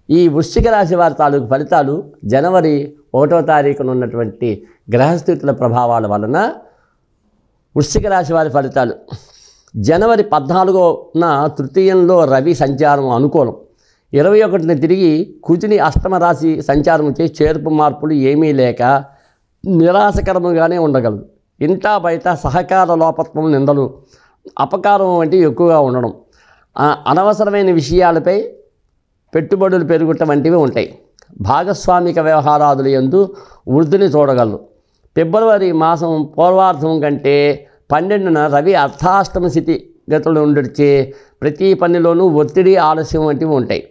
ఈ వృశ్చిక రాశి వారి తాలూకు ఫలితాలు జనవరి 1వ తారీఖున ఉన్నటువంటి గ్రహస్థితుల ప్రభావాల వలన వృశ్చిక రాశి వారి ఫలితాలు. జనవరి 14న తృతీయంలో రవి సంచారం అనుకూలం. 21న తిరిగి కుజుని అష్టమ రాశి సంచారం చేసి చేర్పు మార్పులు ఏమీ లేక నిరాశకరముగానే ఉండగలదు. ఇంటా బయట సహకార లోపత్వం, నిందలు, అపకారం వంటివి ఎక్కువగా ఉండడం, అనవసరమైన విషయాలపై పెట్టుబడులు పెరుగుట వంటివి ఉంటాయి. భాగస్వామిక వ్యవహారాదులు యందు వృద్ధిని చూడగలరు. ఫిబ్రవరి మాసం పూర్వార్ధం కంటే 12న రవి అర్ధాష్టమ స్థితి గతులు ఉండొచ్చే ప్రతి పనిలోనూ ఒత్తిడి, ఆలస్యం వంటివి ఉంటాయి.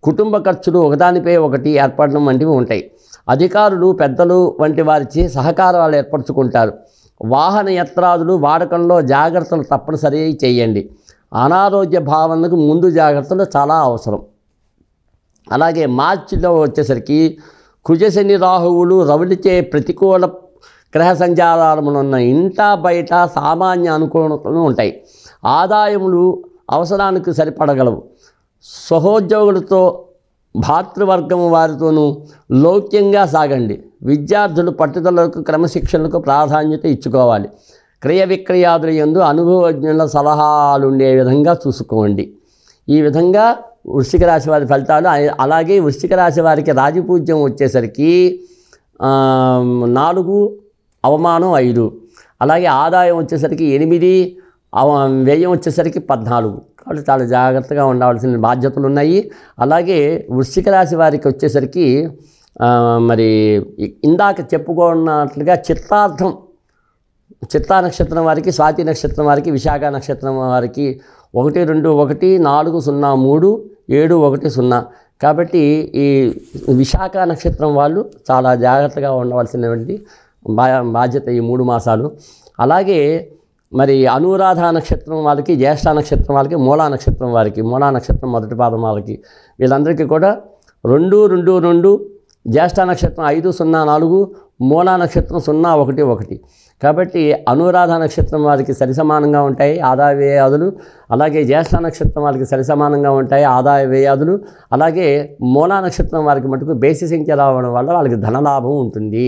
కుటుంబ ఖర్చులు ఒకదానిపై ఒకటి ఏర్పడడం వంటివి ఉంటాయి. అధికారులు, పెద్దలు వంటి వారిచే సహకారాలు ఏర్పరచుకుంటారు. వాహన యంత్రాదులు వాడకంలో జాగ్రత్తలు తప్పనిసరి చేయండి. అనారోగ్య భావనకు ముందు జాగ్రత్తలు చాలా అవసరం. అలాగే మార్చిలో వచ్చేసరికి కుజశని రాహువులు రవులచే ప్రతికూల గ్రహ సంచారములున్న ఇంటా బయట సామాన్య అనుకూలతలు ఉంటాయి. ఆదాయములు అవసరానికి సరిపడగలవు. సహోద్యోగులతో, భాతృవర్గం వారితోనూ లౌక్యంగా సాగండి. విద్యార్థులు పట్టుదలకు, క్రమశిక్షణలకు ప్రాధాన్యత ఇచ్చుకోవాలి. క్రయ విక్రయాదుల యందు అనుభవజ్ఞుల సలహాలు ఉండే విధంగా చూసుకోండి. ఈ విధంగా వృశ్చిక రాశి వారి ఫలితాలు. అలాగే వృశ్చిక రాశి వారికి రాజపూజ్యం వచ్చేసరికి 4, అవమానం 5, అలాగే ఆదాయం వచ్చేసరికి 8, వ్యయం వచ్చేసరికి 14. కాబట్టి చాలా జాగ్రత్తగా ఉండవలసిన బాధ్యతలు ఉన్నాయి. అలాగే వృశ్చిక రాశి వారికి వచ్చేసరికి మరి ఇందాక చెప్పుకున్నట్లుగా చిత్తా నక్షత్రం వారికి, స్వాతి నక్షత్రం వారికి, విశాఖ నక్షత్రం వారికి 1, 2, 1, 4, 0, 3, 7, 1, 0. కాబట్టి ఈ విశాఖ నక్షత్రం వాళ్ళు చాలా జాగ్రత్తగా ఉండవలసినటువంటి బాధ్యత ఈ 3 మాసాలు. అలాగే మరి అనురాధ నక్షత్రం వాళ్ళకి, జ్యేష్ఠ నక్షత్రం వాళ్ళకి, మూలా నక్షత్రం వారికి, మూలా నక్షత్రం మొదటి పాదం వాళ్ళకి, వీళ్ళందరికీ కూడా 2, 2, 2, జ్యేష్ఠ నక్షత్రం 5, 0, 4, మూలా నక్షత్రం 0, 1, 1. కాబట్టి అనురాధ నక్షత్రం వారికి సరిసమానంగా ఉంటాయి ఆదాయ వ్యయాదులు. అలాగే జ్యేష్ఠ నక్షత్రం వారికి సరిసమానంగా ఉంటాయి ఆదాయ వ్యయాదులు. అలాగే మూలా నక్షత్రం వారికి మటుకు బేసి సంఖ్య రావడం వల్ల వాళ్ళకి ధనలాభం ఉంటుంది.